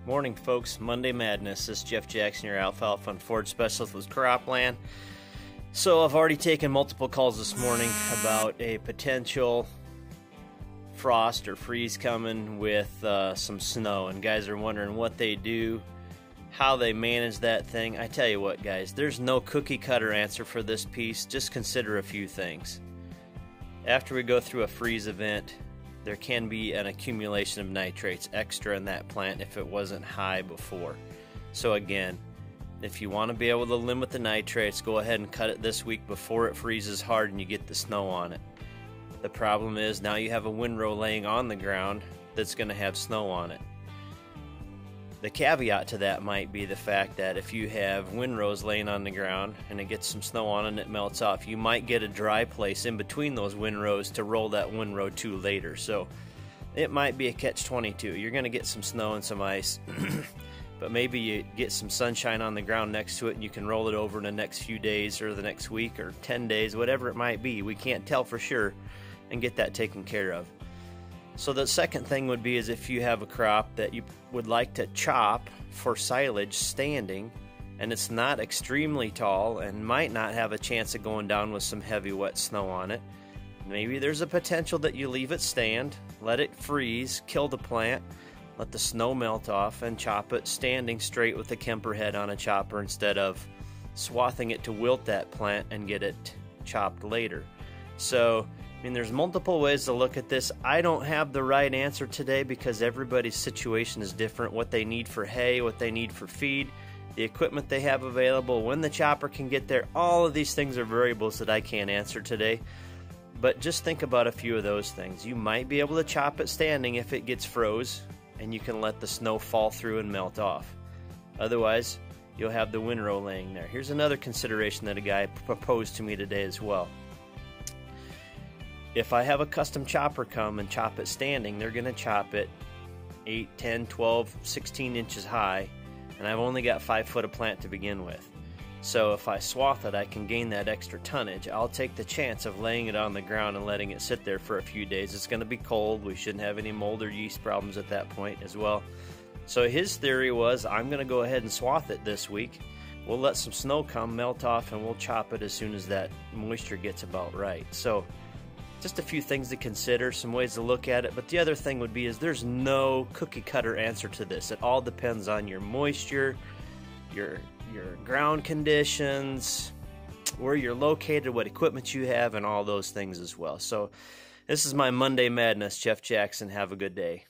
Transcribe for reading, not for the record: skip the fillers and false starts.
Morning, folks. Monday Madness. This is Jeff Jackson, your alfalfa and forage specialist with Cropland. So I've already taken multiple calls this morning about a potential frost or freeze coming with some snow, and guys are wondering what they do, how they manage that thing. I tell you what, guys, there's no cookie cutter answer for this piece. Just consider a few things. After we go through a freeze event, there can be an accumulation of nitrates extra in that plant if it wasn't high before. So again, if you want to be able to limit the nitrates, go ahead and cut it this week before it freezes hard and you get the snow on it. The problem is now you have a windrow laying on the ground that's going to have snow on it. The caveat to that might be the fact that if you have windrows laying on the ground and it gets some snow on it and it melts off, you might get a dry place in between those windrows to roll that windrow to later. So it might be a catch-22. You're going to get some snow and some ice, but maybe you get some sunshine on the ground next to it and you can roll it over in the next few days or the next week or 10 days, whatever it might be. We can't tell for sure, and get that taken care of. So the second thing would be is if you have a crop that you would like to chop for silage standing and it's not extremely tall and might not have a chance of going down with some heavy wet snow on it, maybe there's a potential that you leave it stand, let it freeze, kill the plant, let the snow melt off, and chop it standing straight with the Kemper head on a chopper instead of swathing it to wilt that plant and get it chopped later. So I mean, there's multiple ways to look at this. I don't have the right answer today because everybody's situation is different. What they need for hay, what they need for feed, the equipment they have available, when the chopper can get there, all of these things are variables that I can't answer today. But just think about a few of those things. You might be able to chop it standing if it gets froze, and you can let the snow fall through and melt off. Otherwise, you'll have the windrow laying there. Here's another consideration that a guy proposed to me today as well. If I have a custom chopper come and chop it standing, they're going to chop it 8, 10, 12, 16 inches high, and I've only got 5 foot of plant to begin with. So if I swath it, I can gain that extra tonnage. I'll take the chance of laying it on the ground and letting it sit there for a few days. It's going to be cold. We shouldn't have any mold or yeast problems at that point as well. So his theory was, I'm going to go ahead and swath it this week. We'll let some snow come, melt off, and we'll chop it as soon as that moisture gets about right. So just a few things to consider, some ways to look at it. But the other thing would be is there's no cookie cutter answer to this. It all depends on your moisture, your ground conditions, where you're located, what equipment you have, and all those things as well. So this is my Monday Madness. Jeff Jackson. Have a good day.